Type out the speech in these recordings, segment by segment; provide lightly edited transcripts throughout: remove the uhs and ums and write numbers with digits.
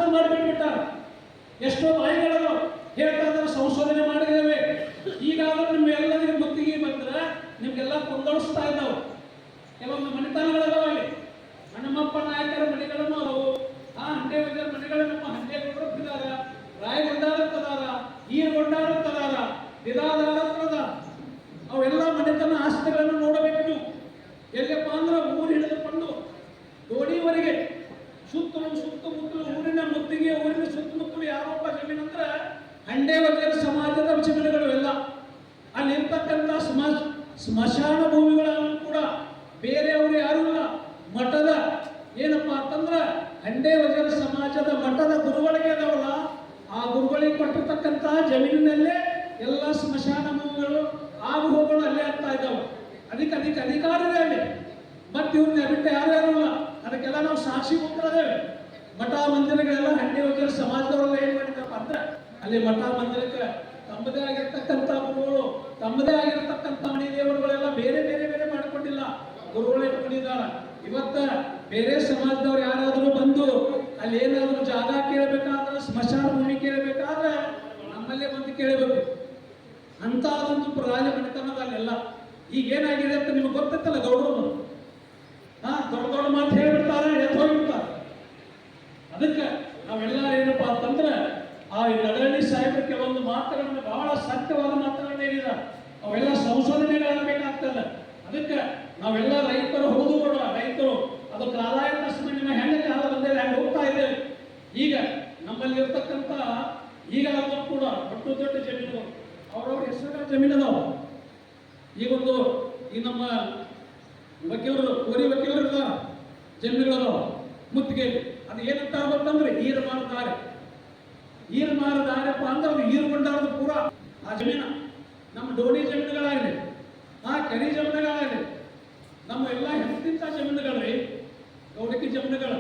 ಶಾಸನ ಮಾಡಿಬಿಟ್ಟಾರ. ಎಷ್ಟೋ ಬಾಯಿಗಳು ಹೇಳ್ತಾ ಇದ್ದಾರೆ, ಸಂಶೋಧನೆ ಮಾಡಿದ್ದೇವೆ. ಈಗಾದರೂ ನಿಮ್ಮೆಲ್ಲರಿಗೂ ಗುತ್ತಿಗೆ ಬಂದ್ರೆ ನಿಮ್ಗೆಲ್ಲ ಕೊಂದೊಳಿಸ್ತಾ ಇದ್ದಾವೆ. ಕೆಲವೊಂದು ಮನೆತನಗಳಿದಾವೆ. ಹನುಮಪ್ಪ ನಾಯಕರ ಮನೆಗಳನ್ನು ಅವು, ಹಂಡೆ ವೈದ್ಯರ ಮನೆಗಳನ್ನು ಹಂಡೆಗೊಂಡಿದ್ದಾರ, ರಾಯಗೊಂಡಾರತ್ತದಾರ, ಈರಗೊಂಡಾರತ್ತದಾರ, ಬಿದಾದಾರತ್ತದ. ಅವೆಲ್ಲ ಮನೆತನ ಆಸ್ತಿಗಳನ್ನು ನೋಡಬೇಕು ನೀವು. ಎಲ್ಲಪ್ಪ ಅಂದ್ರೆ ಊರು ಹಿಡಿದುಕೊಂಡು ದೋಡಿವರೆಗೆ ಸುತ್ತಮುತ್ತಲು ಊರಿನ ಮುತ್ತಿಗೆ, ಊರಿನ ಸುತ್ತಮುತ್ತಲು ಯಾರೊಬ್ಬ ಜಮೀನಂದ್ರೆ ಹಂಡೆ ವೈದ್ಯರ ಸಮಾಜದ ಜಮೀನುಗಳು ಎಲ್ಲ. ಅಲ್ಲಿರ್ತಕ್ಕಂಥ ಸ್ಮಶಾನ ಭೂಮಿಗಳನ್ನು ಕೂಡ ಬೇರೆಯವರು ಯಾರೂ ಇಲ್ಲ. ಮಠದ ಏನಪ್ಪ ಅಂತಂದ್ರೆ ಹಂಡೆ ವೈದ್ಯರ ಸಮಾಜದ ಮಠದ ಗುರುಗಳಿಗೆ ಅದಾವಲ್ಲ, ಆ ಗುರುಗಳಿಗೆ ಕೊಟ್ಟಿರ್ತಕ್ಕಂತಹ ಜಮೀನಿನಲ್ಲೇ ಎಲ್ಲ ಸ್ಮಶಾನ ಭೂಮಿಗಳು ಆಗು ಹೋಗಳು ಅಲ್ಲೇ ಆಗ್ತಾ ಇದ್ದಾವೆ. ಅದಕ್ಕೆ ಅಧಿಕಾರ ಇದೆ ಅಲ್ಲಿ. ಮತ್ತೆ ಇವ್ರನ್ನ ಬಿಟ್ಟು ಯಾರು ಇಲ್ಲ. ಅದಕ್ಕೆಲ್ಲ ನಾವು ಸಾಕ್ಷಿ ಕೊಟ್ಟಿದ್ದೇವೆ. ಮಠ ಮಂದಿರಗಳೆಲ್ಲ ಹಂಡೆ ವೈದ್ಯರ ಸಮಾಜದವರೆಲ್ಲ ಏನ್ ಮಾಡಿದಪ್ಪ ಅಂದ್ರೆ ಅಲ್ಲಿ ಮಠ ಮಂದಿರಕ್ಕೆ ತಮ್ಮದೇ ಆಗಿರ್ತಕ್ಕಂಥ ಗುರುಗಳು, ತಮ್ಮದೇ ಆಗಿರತಕ್ಕಂಥ ಮಣಿ ದೇವರುಗಳೆಲ್ಲ ಬೇರೆ ಬೇರೆ ಬೇರೆ ಮಾಡಿಕೊಂಡಿಲ್ಲ, ಗುರುಗಳೇ ಇಟ್ಕೊಂಡಿದ್ದಾರೆ. ಇವತ್ತ ಬೇರೆ ಸಮಾಜದವ್ರು ಯಾರಾದರೂ ಬಂದು ಅಲ್ಲಿ ಏನಾದರೂ ಜಾಗ ಕೇಳಬೇಕಾದ್ರೆ, ಸ್ಮಶಾನ ಭೂಮಿ ಕೇಳಬೇಕಾದ್ರೆ ನಮ್ಮಲ್ಲೇ ಬಂದು ಕೇಳಬೇಕು. ಅಂತ ಒಂದು ರಾಜ ಮನೆತನದಲ್ಲೆಲ್ಲ ಈಗ ಏನಾಗಿದೆ ಅಂತ ನಿಮ್ಗೆ ಗೊತ್ತೈತಲ್ಲ. ಗೌಡರು ದೊಡ್ಡ ದೊಡ್ಡ ಮಾತು ಹೇಳ್ಬಿಡ್ತಾರೆ, ಎತ್ತೋಗಿರ್ತಾರೆ. ಅದಕ್ಕೆ ನಾವೆಲ್ಲ ಏನಪ್ಪಾ ಅಂತಂದ್ರೆ ಆ ನಡಹಳ್ಳಿ ಸಾಹೇಬರು ಕೆಲವೊಂದು ಮಾತುಗಳನ್ನ ಬಹಳ ಸತ್ಯವಾದ ಮಾತುಗಳನ್ನ ಹೇಳಿದ್ದಾರೆ. ಅವೆಲ್ಲ ಸಂಶೋಧನೆಗಳಾಗಬೇಕಾಗ್ತದ. ಅದಕ್ಕೆ ನಾವೆಲ್ಲ ರೈತರು ಹೌದು ಕೂಡ ರೈತರು ಅದಕ್ಕೆ ಆದಾಯ ತಸ್ಮೆ ನಿಮ್ಮ ಹೆಣ್ಣು ಕಾಲ ಬಂದೇವೆ, ಹೆಂಗೆ ಹೋಗ್ತಾ ಇದ್ದೇವೆ. ಈಗ ನಮ್ಮಲ್ಲಿ ಇರ್ತಕ್ಕಂಥ ಈಗ ಕೂಡ ದೊಡ್ಡ ದೊಡ್ಡ ಜಮೀನುಗಳು ಅವ್ರವ್ರ ಹೆಸರುಗಳ ಜಮೀನು ಅದಾವ. ಈಗೊಂದು ಈ ನಮ್ಮ ವಕೀಲರು, ಕೋರಿ ವಕೀಲರು ಇದಾವ, ಜಮೀನುಗಳದಾವ ಮುತ್ತಿಗೆ. ಅದು ಏನಂತ ಗೊತ್ತಂದ್ರೆ ಈರಮಾರದಾರೆ. ಈರಮಾರದಾರಪ್ಪ ಅಂದ್ರೆ ಅವ್ರು ಈರುಗೊಂಡಾರದು ಪೂರ ಆ ಜಮೀನ. ನಮ್ಮ ಡೋಣಿ ಜಮೀನುಗಳಾಗಲಿ, ಕೆರಿ ಜಮೀನುಗಳಾಗಲಿ, ನಮ್ಮ ಎಲ್ಲ ಹೆಂತಿಂತ ಜಮೀನುಗಳೇ, ಗೌಡಕಿ ಜಮೀನುಗಳು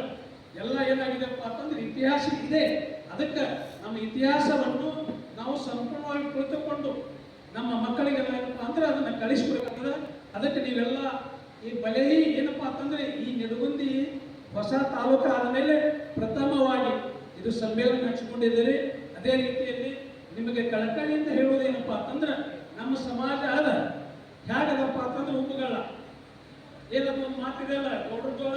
ಎಲ್ಲ ಏನಾಗಿದೆಪ್ಪ ಅಂತಂದ್ರೆ ಇತಿಹಾಸ ಇದೆ. ಅದಕ್ಕೆ ನಮ್ಮ ಇತಿಹಾಸವನ್ನು ನಾವು ಸಂಪೂರ್ಣವಾಗಿ ಕುಳಿತುಕೊಂಡು ನಮ್ಮ ಮಕ್ಕಳಿಗೆಲ್ಲ ಏನಪ್ಪ ಅಂದ್ರೆ ಅದನ್ನ ಕಳಿಸ್ಕೊಡ್ಬೇಕಾದ್ರೆ, ಅದಕ್ಕೆ ನೀವೆಲ್ಲ ಈ ಬಲೆಹಿ ಏನಪ್ಪಾ ಅಂತಂದ್ರೆ ಈ ನಿಡಗುಂದಿ ಹೊಸ ತಾಲೂಕು ಆದ ಮೇಲೆ ಪ್ರಥಮವಾಗಿ ಇದು ಸಮ್ಮೇಳನ ಹಂಚಿಕೊಂಡಿದ್ದೀರಿ. ಅದೇ ರೀತಿಯಲ್ಲಿ ನಿಮಗೆ ಕಳಕಳಿಯಿಂದ ಹೇಳುವುದೇನಪ್ಪಾ ಅಂತಂದ್ರೆ ನಮ್ಮ ಸಮಾಜ ಅದ ಹೇಗದಪ್ಪ ಅಂತಂದ್ರೆ ಉಪ್ಪುಗಳ ಏನದು ಒಂದು ಮಾತಿದೆಯಲ್ಲ, ಗೌಡ್ರ ಜೋಳ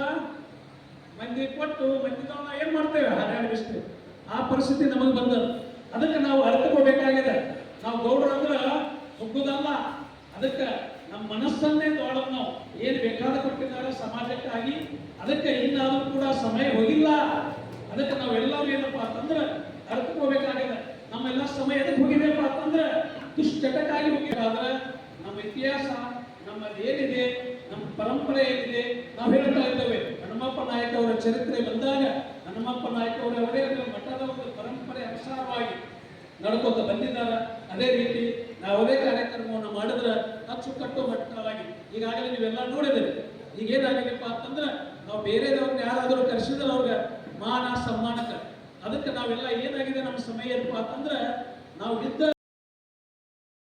ಮಂದಿ ಕೊಟ್ಟು ಮಂದಿ ಜೋಳ ಏನ್ ಮಾಡ್ತೇವೆ ಹಾಗಾಗಿಸ್ತೇವೆ. ಆ ಪರಿಸ್ಥಿತಿ ನಮಗೆ ಬಂದದ್ದು. ಅದಕ್ಕೆ ನಾವು ಅರ್ಥಕೋಬೇಕಾಗಿದೆ. ನಾವು ಗೌಡ್ರು ಅಂದ್ರೆ ಹುಗ್ಗುದಲ್ಲ. ಅದಕ್ಕೆ ನಮ್ಮ ಮನಸ್ಸನ್ನೇ ದೊಡ್ಡದು. ನಾವು ಏನು ಬೇಕಾದ ಕೊಟ್ಟಿದ್ದಾರೆ ಸಮಾಜಕ್ಕಾಗಿ. ಅದಕ್ಕೆ ಇನ್ನಾದರೂ ಕೂಡ ಸಮಯ ಹೋಗಿಲ್ಲ. ಅದಕ್ಕೆ ನಾವೆಲ್ಲರೂ ಏನಪ್ಪಾ ಅಂತಂದ್ರೆ ಅರ್ಥಕೋಬೇಕಾಗಿದೆ. ನಮ್ಮೆಲ್ಲ ಸಮಯ ಎದಕ್ಕೆ ಹೋಗಿದೆಯಪ್ಪ ಅಂತಂದ್ರೆ ದುಶ್ಚಟಕ್ಕಾಗಿ ಹೋಗಿದಾದ್ರೆ ನಮ್ಮ ಇತಿಹಾಸ ನಮ್ಮಲ್ಲಿ ಏನಿದೆ, ನಮ್ಮ ಪರಂಪರೆ ಏನಿದೆ ನಾವು ಹೇಳ್ತಾ ಇದ್ದೇವೆ. ಹನುಮಪ್ಪ ನಾಯಕ ಅವರ ಚರಿತ್ರೆ ಬಂದಾಗ ಹನುಮಪ್ಪ ನಾಯಕ ಅವರವರೇ ಮಠದ ಒಂದು ಪರಂಪರೆ ಅನುಸಾರವಾಗಿ ನಡ್ಕೊತ ಬಂದಿದ್ದಾರೆ. ಅದೇ ರೀತಿ ನಾವದೇ ಕಾರ್ಯಕ್ರಮವನ್ನು ಮಾಡಿದ್ರೆ ಅಚ್ಚುಕಟ್ಟು ಮಟ್ಟವಾಗಿ ಈಗಾಗಲೇ ನೀವೆಲ್ಲ ನೋಡಿದ್ರೆ ಈಗ ಏನಾಗಿದೆಪ್ಪ ಅಂತಂದ್ರೆ ನಾವು ಬೇರೆದವ್ರನ್ನ ಯಾರಾದರೂ ಕರೆಸಿದ್ರೆ ಅವ್ರಿಗೆ ಮಾನ ಸಮ್ಮಾನಕ. ಅದಕ್ಕೆ ನಾವೆಲ್ಲ ಏನಾಗಿದೆ ನಮ್ಮ ಸಮಯ ಏನಪ್ಪಾ ಅಂತಂದ್ರೆ ನಾವು ಇದ್ದ